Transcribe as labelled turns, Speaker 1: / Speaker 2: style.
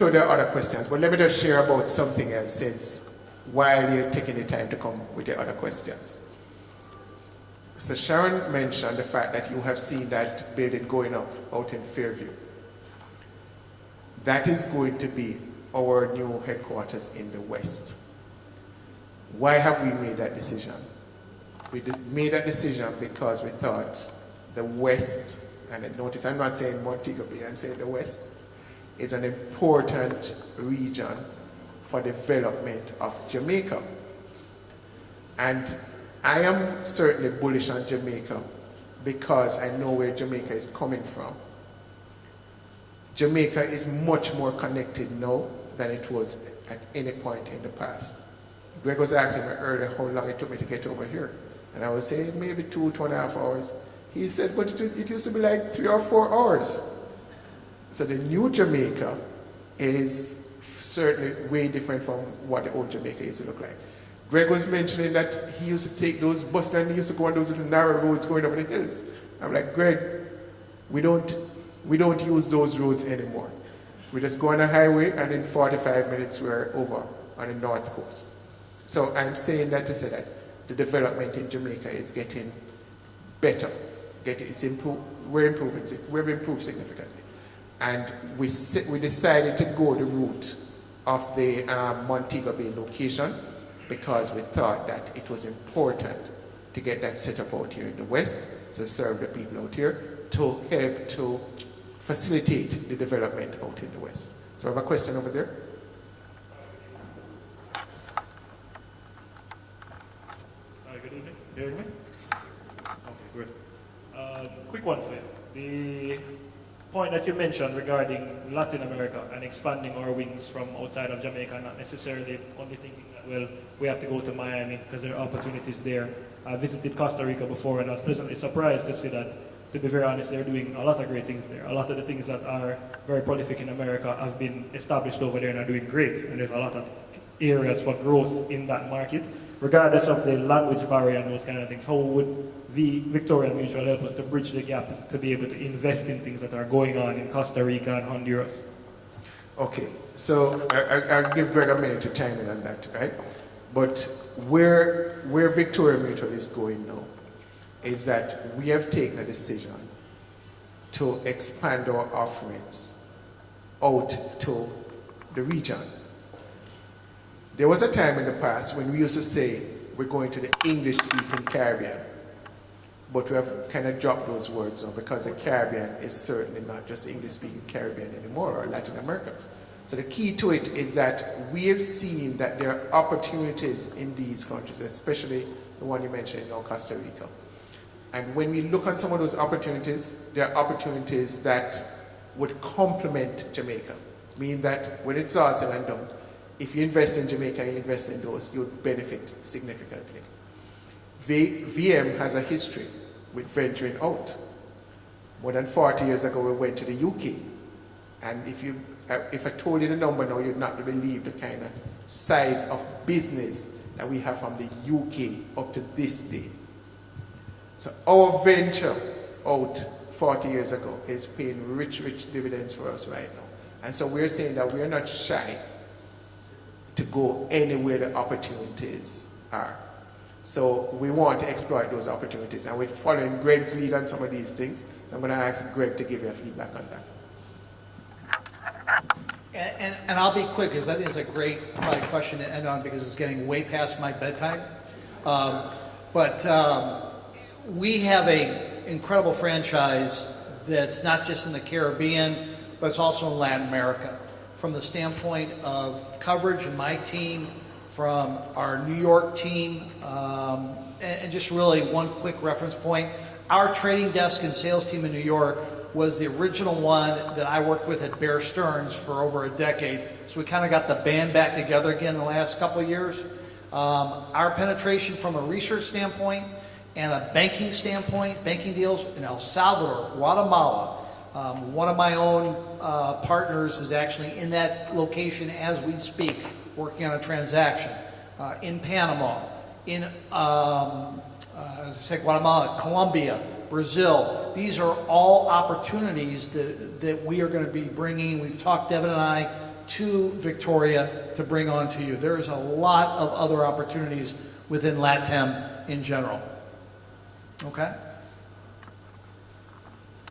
Speaker 1: know there are other questions, but let me just share about something else since while you're taking the time to come with the other questions. So Sharon mentioned the fact that you have seen that building going up out in Fairview. That is going to be our new headquarters in the West. Why have we made that decision? We made that decision because we thought the West, and notice I'm not saying Montego Bay, I'm saying the West, is an important region for development of Jamaica. And I am certainly bullish on Jamaica because I know where Jamaica is coming from. Jamaica is much more connected now than it was at any point in the past. Greg was asking me earlier how long it took me to get over here. And I was saying maybe 2.5 hours. He said, but it used to be like 3 or 4 hours. So the new Jamaica is certainly way different from what the old Jamaica used to look like. Greg was mentioning that he used to take those buses and he used to go on those little narrow roads going over the hills. I'm like, Greg, we don't use those roads anymore. We just go on a highway and in 45 minutes we're over on the north coast. So I'm saying that to say that the development in Jamaica is getting better. We've improved significantly. And we decided to go the route of the Montego Bay location because we thought that it was important to get that set up out here in the West to serve the people out here to help to facilitate the development out in the West. So I have a question over there.
Speaker 2: Good evening. You hear me? Okay, great. Quick one for you. The point that you mentioned regarding Latin America and expanding our wings from outside of Jamaica, not necessarily only thinking that, well, we have to go to Miami because there are opportunities there. I visited Costa Rica before and I was pleasantly surprised to see that, to be very honest, they're doing a lot of great things there. A lot of the things that are very prolific in America have been established over there and are doing great. And there's a lot of areas for growth in that market. Regardless of the language barrier and those kind of things, how would the Victoria Mutual help us to bridge the gap to be able to invest in things that are going on in Costa Rica and Honduras?
Speaker 1: Okay, so I'll give Greg a minute to chime in on that, right? But where Victoria Mutual is going now is that we have taken a decision to expand our offerings out to the region. There was a time in the past when we used to say we're going to the English-speaking Caribbean, but we have kind of dropped those words now because the Caribbean is certainly not just the English-speaking Caribbean anymore, or Latin America. So the key to it is that we have seen that there are opportunities in these countries, especially the one you mentioned, Costa Rica. And when we look at some of those opportunities, there are opportunities that would complement Jamaica, meaning that when it's all said and done, if you invest in Jamaica, you invest in those, you'll benefit significantly. VM has a history with venturing out. More than 40 years ago, we went to the UK. And if I told you the number now, you'd not believe the kind of size of business that we have from the UK up to this day. So our venture out 40 years ago is paying rich dividends for us right now. And so we're saying that we're not shy to go anywhere the opportunities are. So we want to exploit those opportunities, and we're following Greg's lead on some of these things. So I'm going to ask Greg to give you a feedback on that.
Speaker 3: And I'll be quick because I think it's a great question to end on because it's getting way past my bedtime. We have an incredible franchise that's not just in the Caribbean, but it's also in Latin America. From the standpoint of coverage and my team, from our New York team, and just really one quick reference point. Our trading desk and sales team in New York was the original one that I worked with at Bear Stearns for over a decade. So we kind of got the band back together again in the last couple of years. Our penetration from a research standpoint and a banking standpoint, banking deals in El Salvador, Guatemala. One of my own partners is actually in that location as we speak, working on a transaction. In Panama, in Guatemala, Colombia, Brazil. These are all opportunities that we are going to be bringing. We've talked, Devin and I, to Victoria to bring on to you. There is a lot of other opportunities within LATAM in general. Okay?